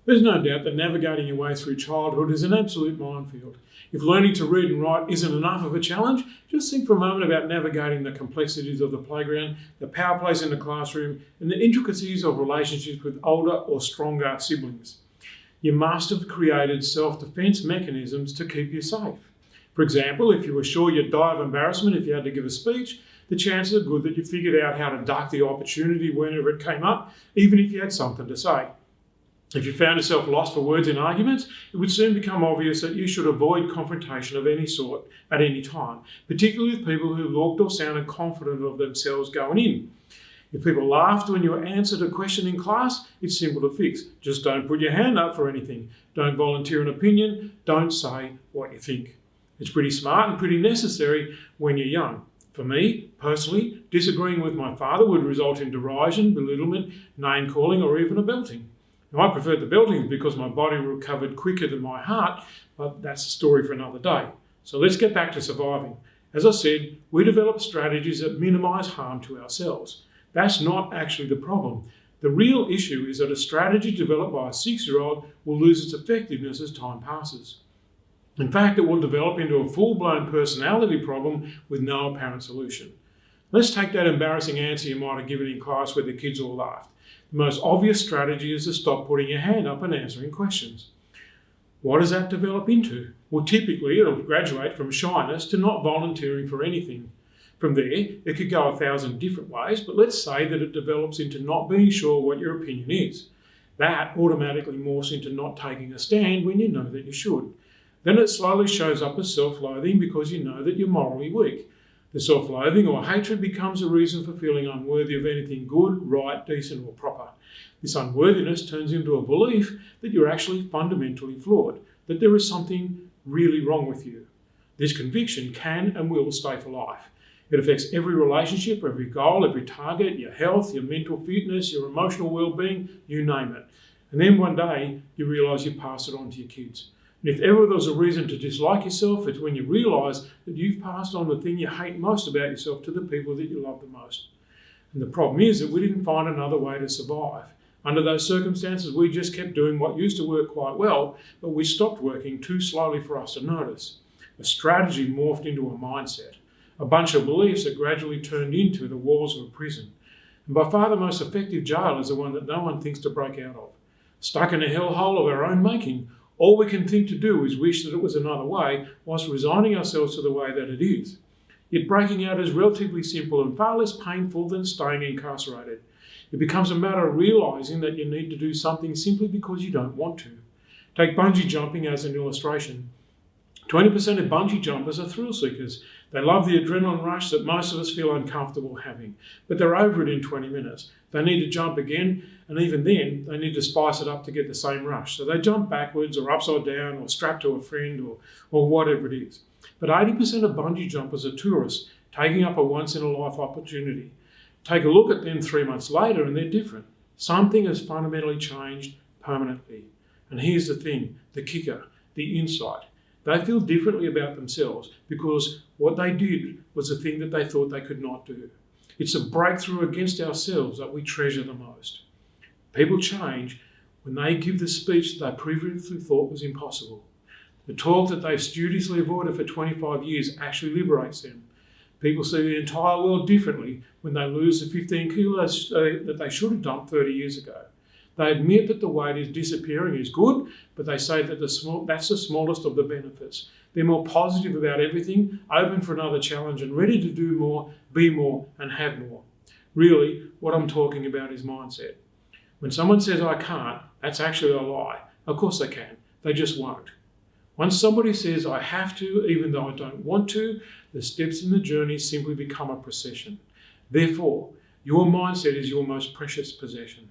There's no doubt that navigating your way through childhood is an absolute minefield. If learning to read and write isn't enough of a challenge, just think for a moment about navigating the complexities of the playground, the power plays in the classroom, and the intricacies of relationships with older or stronger siblings. You must have created self-defense mechanisms to keep you safe. For example, if you were sure you'd die of embarrassment if you had to give a speech, the chances are good that you figured out how to duck the opportunity whenever it came up, even if you had something to say. If you found yourself lost for words in arguments, it would soon become obvious that you should avoid confrontation of any sort at any time, particularly with people who looked or sounded confident of themselves going in. If people laughed when you answered a question in class, it's simple to fix. Just don't put your hand up for anything. Don't volunteer an opinion. Don't say what you think. It's pretty smart and pretty necessary when you're young. For me, personally, disagreeing with my father would result in derision, belittlement, name-calling, or even a belting. Now, I preferred the beltings because my body recovered quicker than my heart, but that's a story for another day. So let's get back to surviving. As I said, we develop strategies that minimise harm to ourselves. That's not actually the problem. The real issue is that a strategy developed by a 6-year-old will lose its effectiveness as time passes. In fact, it will develop into a full-blown personality problem with no apparent solution. Let's take that embarrassing answer you might have given in class where the kids all laughed. The most obvious strategy is to stop putting your hand up and answering questions. What does that develop into? Well, typically it'll graduate from shyness to not volunteering for anything. From there, it could go 1,000 different ways, but let's say that it develops into not being sure what your opinion is. That automatically morphs into not taking a stand when you know that you should. Then it slowly shows up as self-loathing because you know that you're morally weak. The self-loathing or hatred becomes a reason for feeling unworthy of anything good, right, decent or proper. This unworthiness turns into a belief that you're actually fundamentally flawed, that there is something really wrong with you. This conviction can and will stay for life. It affects every relationship, every goal, every target, your health, your mental fitness, your emotional well-being, you name it. And then one day you realise you pass it on to your kids. And if ever there was a reason to dislike yourself, it's when you realise that you've passed on the thing you hate most about yourself to the people that you love the most. And the problem is that we didn't find another way to survive. Under those circumstances, we just kept doing what used to work quite well, but we stopped working too slowly for us to notice. A strategy morphed into a mindset, a bunch of beliefs that gradually turned into the walls of a prison. And by far the most effective jail is the one that no one thinks to break out of. Stuck in a hellhole of our own making, all we can think to do is wish that it was another way, whilst resigning ourselves to the way that it is. Yet breaking out is relatively simple and far less painful than staying incarcerated. It becomes a matter of realising that you need to do something simply because you don't want to. Take bungee jumping as an illustration. 20% of bungee jumpers are thrill seekers. They love the adrenaline rush that most of us feel uncomfortable having, but they're over it in 20 minutes. They need to jump again, and even then, they need to spice it up to get the same rush. So they jump backwards or upside down or strapped to a friend or whatever it is. But 80% of bungee jumpers are tourists, taking up a once-in-a-life opportunity. Take a look at them 3 months later and they're different. Something has fundamentally changed permanently. And here's the thing, the kicker, the insight. They feel differently about themselves because what they did was the thing that they thought they could not do. It's a breakthrough against ourselves that we treasure the most. People change when they give the speech that they previously thought was impossible. The talk that they've studiously avoided for 25 years actually liberates them. People see the entire world differently when they lose the 15 kilos that they should have dumped 30 years ago. They admit that the weight is disappearing is good, but they say that that's the smallest of the benefits. They're more positive about everything, open for another challenge and ready to do more, be more and have more. Really, what I'm talking about is mindset. When someone says I can't, that's actually a lie. Of course they can, they just won't. Once somebody says I have to, even though I don't want to, the steps in the journey simply become a procession. Therefore, your mindset is your most precious possession.